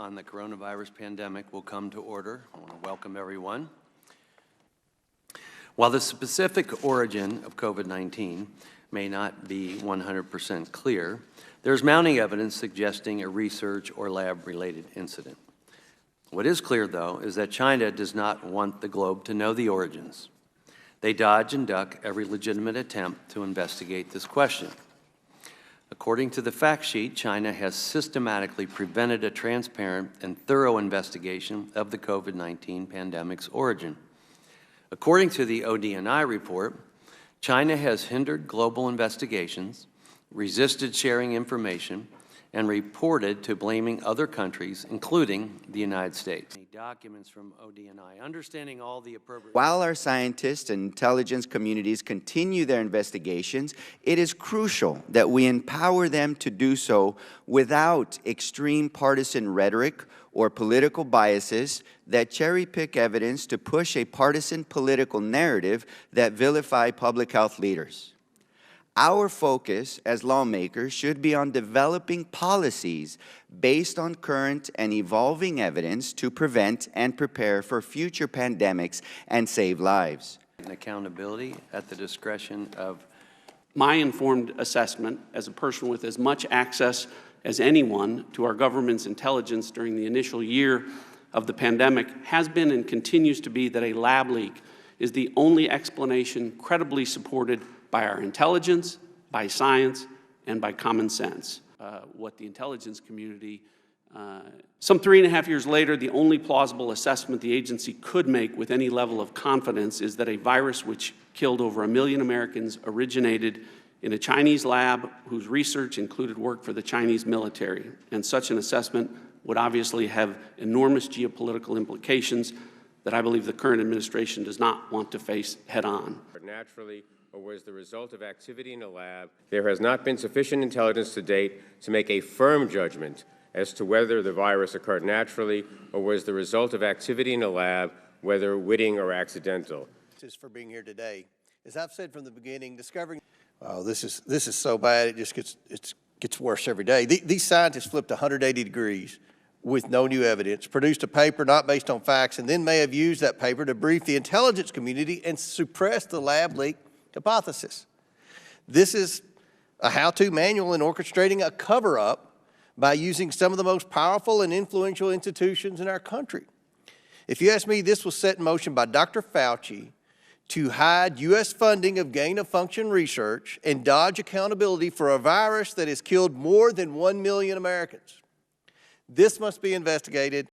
on the coronavirus pandemic will come to order. I want to welcome everyone. While the specific origin of COVID-19 may not be 100% clear, there's mounting evidence suggesting a research or lab-related incident. What is clear, though, is that China does not want the globe to know the origins. They dodge and duck every legitimate attempt to investigate this question. According to the fact sheet, China has systematically prevented a transparent and thorough investigation of the COVID-19 pandemic's origin. According to the ODNI report, China has hindered global investigations, resisted sharing information, and reported to blaming other countries, including the United States. Documents from ODNI, understanding all the appropriate... While our scientists and intelligence communities continue their investigations, it is crucial that we empower them to do so without extreme partisan rhetoric or political biases that cherry-pick evidence to push a partisan political narrative that vilify public health leaders. Our focus as lawmakers should be on developing policies based on current and evolving evidence to prevent and prepare for future pandemics and save lives. And accountability at the discretion of... My informed assessment, as a person with as much access as anyone to our government's intelligence during the initial year of the pandemic, has been and continues to be that a lab leak is the only explanation credibly supported by our intelligence, by science, and by common sense. What the intelligence community, some 3.5 years later, the only plausible assessment the agency could make with any level of confidence is that a virus which killed over 1 million Americans originated in a Chinese lab whose research included work for the Chinese military. And such an assessment would obviously have enormous geopolitical implications that I believe the current administration does not want to face head-on. Naturally, or was the result of activity in a lab, there has not been sufficient intelligence to date to make a firm judgment as to whether the virus occurred naturally or was the result of activity in a lab, whether witting or accidental. For being here today. As I've said from the beginning, discovering this is so bad, it just gets worse every day. These scientists flipped 180 degrees with no new evidence, produced a paper not based on facts, and then may have used that paper to brief the intelligence community and suppress the lab leak hypothesis. This is a how-to manual in orchestrating a cover-up by using some of the most powerful and influential institutions in our country. If you ask me, this was set in motion by Dr. Fauci to hide U.S. funding of gain-of-function research and dodge accountability for a virus that has killed more than 1 million Americans. This must be investigated